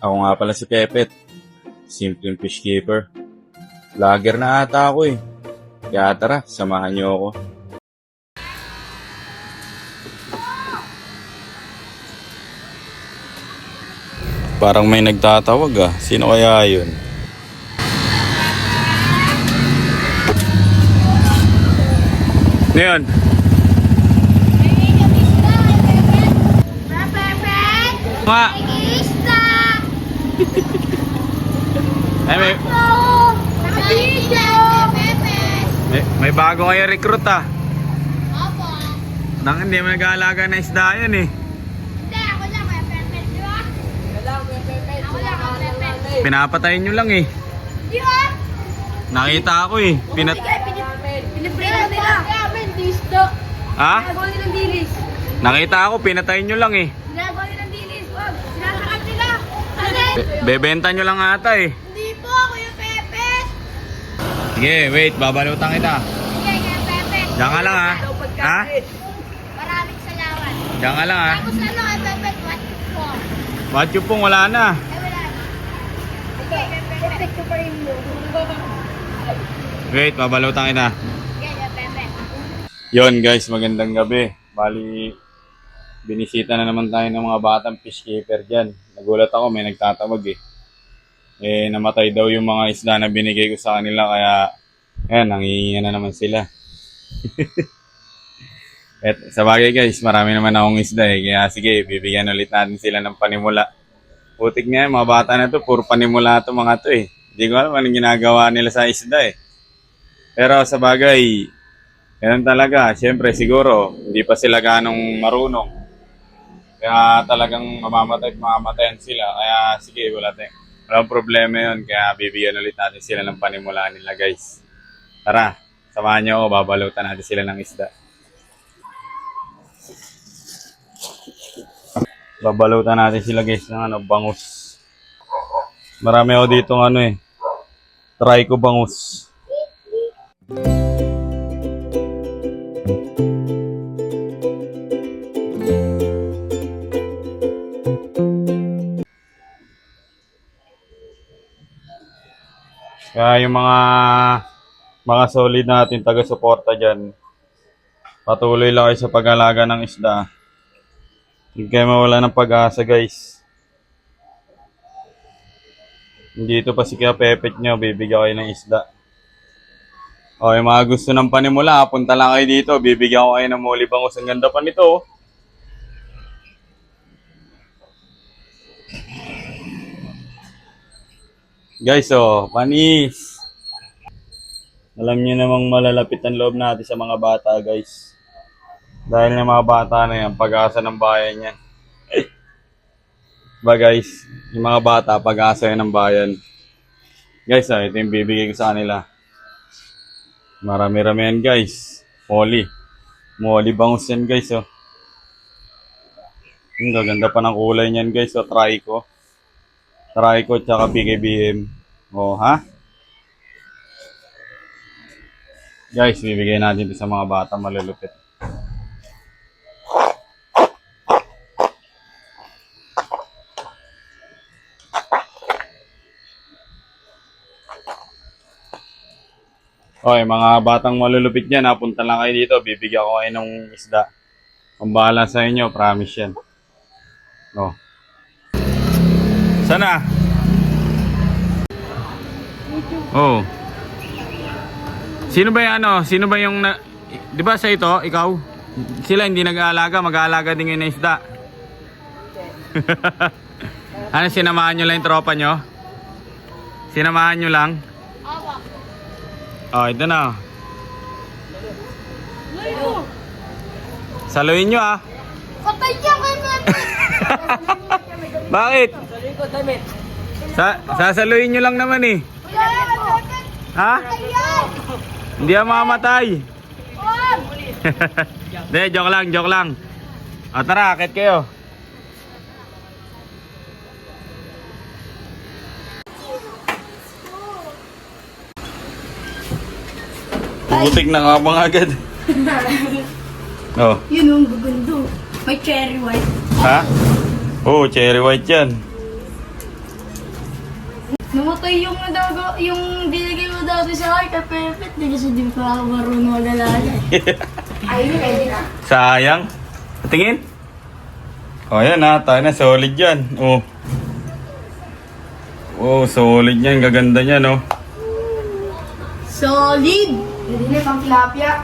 Ako nga pala si Pepet, simpleng fish keeper. Vlogger na ata ako eh. Kaya tara, samahan niyo ako. Parang may nagtatawag ah. Sino kaya yun? Ngayon? Ma! Ay, may bago kayo recruit ah. Opo. Nang hindi mo nag-aalaga na isda yun eh. Hindi, ako lang, may pepet, di ba? Ako lang, may pepet. Pinapatayin nyo lang eh. Di ba? Nakita ako eh. Piniprito nila. Kaya amin, disto. Ha? Ginagawa nilang dilis. Nakita ako, pinatayin nyo lang eh. Ginagawa nilang dilis. Wag, sinasakat nila. Ano? Bebenta nyo lang ata eh. Hindi po, ako yung pepet. Sige, wait, babalutan kita. Sige, yung pepet. Diyan ka lang ha. Ha? Maraming salamat. Diyan ka lang ha. Tapos ano, yung pepet, what po? What yung pong wala na. Ay, wala na. Sige, pepet ko pa rin mo. Wait, babalutan kita. Sige, yung pepet. Yon guys, magandang gabi. Bali, binisita na naman tayo ng mga batang fish keeper dyan. Nagulat ako, may nagtatawag eh. Namatay daw yung mga isda na binigay ko sa kanila, kaya ayan, nangihinga na naman sila. At sa bagay guys, marami naman akong isda eh, kaya sige, bibigyan ulit natin sila ng panimula. Putik nga yung mga bata na to, puro panimula to mga to eh. Hindi ko alam anong ginagawa nila sa isda eh. Pero sa bagay, ganun talaga, syempre siguro, hindi pa sila ganong marunong. Kaya talagang mamamatayan sila, kaya sige, walang problema yun, kaya bibigyan ulit natin sila ng panimulaan nila guys. Tara, samahan nyo ako, babalutan natin sila ng isda. Babalutan natin sila guys ng bangus. Marami ako dito try ko bangus. Kaya yung mga solid natin taga-suporta dyan, patuloy lang kayo sa pag-alaga ng isda. Hindi kayo mawala ng pag-asa guys. Dito pa si Kuya Pepet nyo, bibigyan kayo ng isda. O yung mga gusto ng panimula, punta lang kayo dito, bibigyan ko kayo ng muli bangus. Ang ganda pa nito. Guys, panis. Alam niyo namang malalapit ang loob natin sa mga bata, guys. Dahil ng mga bata na yan, pag-asa ng bayan yan. Ba guys, yung mga bata, pag-asa yan ng bayan. Guys, ito yung bibigay ko sa kanila. Marami-rami yan, guys. Moli bangus yan, guys, Ang gaganda pa ng kulay niyan, guys, try ko. Try ko tsaka PKBM. Ha? Guys, bibigay natin ito sa mga bata malulupit. Okay, mga batang malulupit yan, punta lang kayo dito. Bibigyan ko kayo ng isda. Kung bahala sa inyo, promise yan. Sana? Oh. Sino ba yung di ba sa ito, ikaw? Sila hindi nag-aalaga, mag-aalaga din ngayon ng isda. Ano, sinamahan nyo lang yung tropa nyo? Sinamahan nyo lang? Opo. Oh, ito na. Layo. Saluhin nyo ah. Kapal niya kayo, Bakit? Sasaluhin nyo lang naman eh. wala na, pepet. Ha? Ayan. Hindi ako mamamatay. Wag. Hindi, joke lang. O tara, akit kayo. Putik na nga mga agad. Oh. Yun ang gugundo. May cherry white. Ha? Oh, cherry white yan. Namatay yung dago, yung binigay mo dati sa akin kay Pepet. Hindi kasi di pa ako marunong mag-alaga. Ayun, ready na. Sayang. Tingin. O, yan ha. Tayo na. Solid yan. Oh. Oh, solid yan. Gaganda niyan, oh. Solid! Pwede na pang tilapia.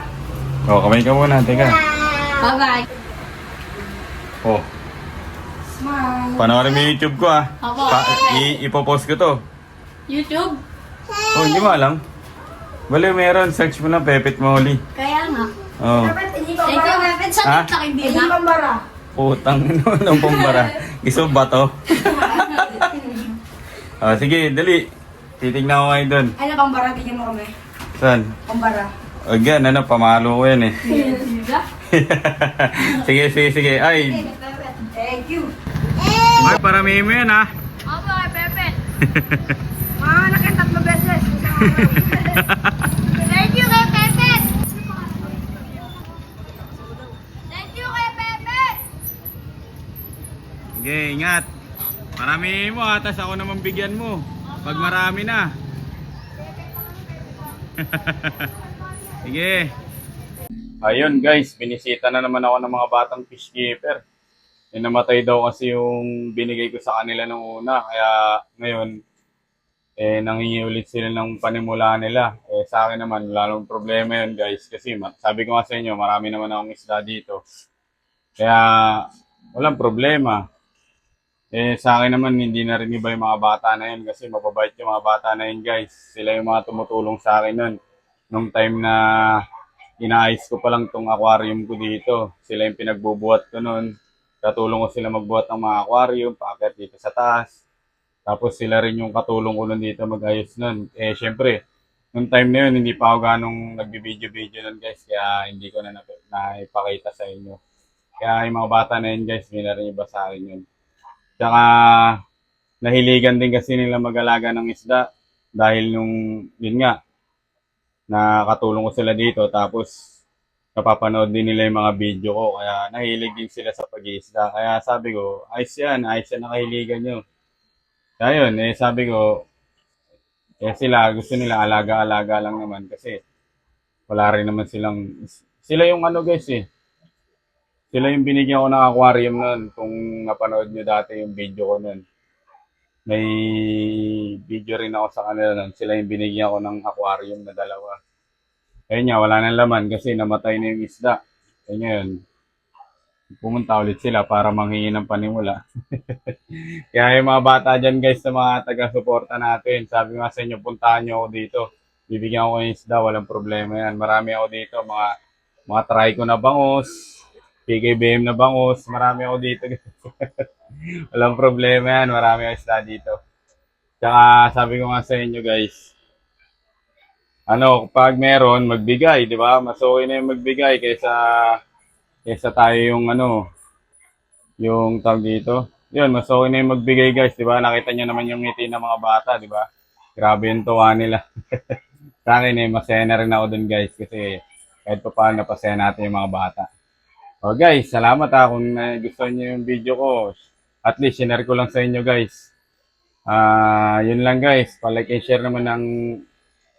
Oh, kamay ka muna. Teka. Bye-bye. Oh. Smile. Panoorin mo yung YouTube ko, ah. Apo. Ipopost ko to. YouTube? Oh, hindi mo alam. Bale, meron. Search mo lang Pepet Molly. Kaya nga. Oh. Dapat hindi Thank you, pambara. Pepet. Sa Ha? TikTok, hindi Hindi na. pambara. Putang ng pambara. Gusto mo ba to? Oh, sige, dali. Titignan ko kayo dun. Ano pambara? Bigyan mo kami. Saan? Pambara. Huwag yan, ano, pamalo ko yan eh. Diba? Sige. Ay, Thank you. ay, paramihin mo yan, ha? Opo, kay Pepet. Mga anak yan 3 beses. Thank you kay Pepet. Thank you kay Pepet. Sige, ingat. Paramihin mo, ha? Tas ako naman bigyan mo. Pag marami na. Sige. Ayun guys, binisita na naman ako ng mga batang fish keeper. Namatay daw kasi yung binigay ko sa kanila nung una. Kaya ngayon, nangingi ulit sila ng panimula nila. Sa akin naman, lalong problema yun guys. Kasi sabi ko nga sa inyo, marami naman akong isda dito. Kaya walang problema. Sa akin naman, hindi na rin iba yung mga bata na yun. Kasi mababait yung mga bata na yun guys. Sila yung mga tumutulong sa akin nun. Nung time na inaayos ko pa lang tong aquarium ko dito. Sila yung pinagbubuhat ko nun. Katulong ko sila magbuhat ng mga aquarium, paakyat dito sa taas. Tapos sila rin yung katulong ko nun dito mag-ayos nun. Syempre, nung time na yun, hindi pa ako ganong nagbibideo-video nun guys. Kaya hindi ko na naipakita sa inyo. Kaya yung mga bata na yun guys, hindi na rin iba sa akin yun. Tsaka, nahiligan din kasi nila mag-alaga ng isda. Dahil nung, yun nga, nakatulong ko sila dito. Tapos, napapanood din nila yung mga video ko. Kaya nahilig din sila sa pag-iisda. Kaya sabi ko, ayos yan nakahiligan nyo. Kaya yun, sabi ko, sila, gusto nila alaga-alaga lang naman. Kasi wala rin naman sila yung ano guys Sila yung binigyan ko ng aquarium nun. Kung napanood nyo dati yung video ko nun. May video rin ako sa kanila nun. Sila yung binigyan ko ng aquarium na 2. Ayun nga, wala nang laman kasi namatay na yung isda. Kaya ngayon, pumunta ulit sila para manghingi ng panimula. Kaya yung mga bata dyan guys, sa mga taga-suporta natin, sabi nga sa inyo, puntahan nyo ako dito. Bibigyan ko yung isda, walang problema yan. Marami ako dito, mga try ko na bangus, PKBM na bangus, marami ako dito. Walang problema yan, marami ako isda dito. Tsaka sabi ko nga sa inyo guys, pag meron, magbigay, di ba? Mas okay na yung magbigay kaysa tayo yung tawag dito. Yun, mas okay na yung magbigay guys, di ba? Nakita nyo naman yung ngiti ng mga bata, di ba? Grabe yung tuwa nila. Sa akin masaya na rin ako dun guys kasi kahit pa paano napasaya natin yung mga bata. O guys, salamat kung gusto niyo yung video ko. At least, share ko lang sa inyo guys. Yun lang guys, pa-like and share naman ng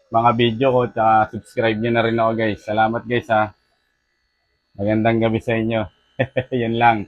mga video ko, tsaka subscribe nyo na rin ako guys. Salamat guys ha. Magandang gabi sa inyo. Yun lang.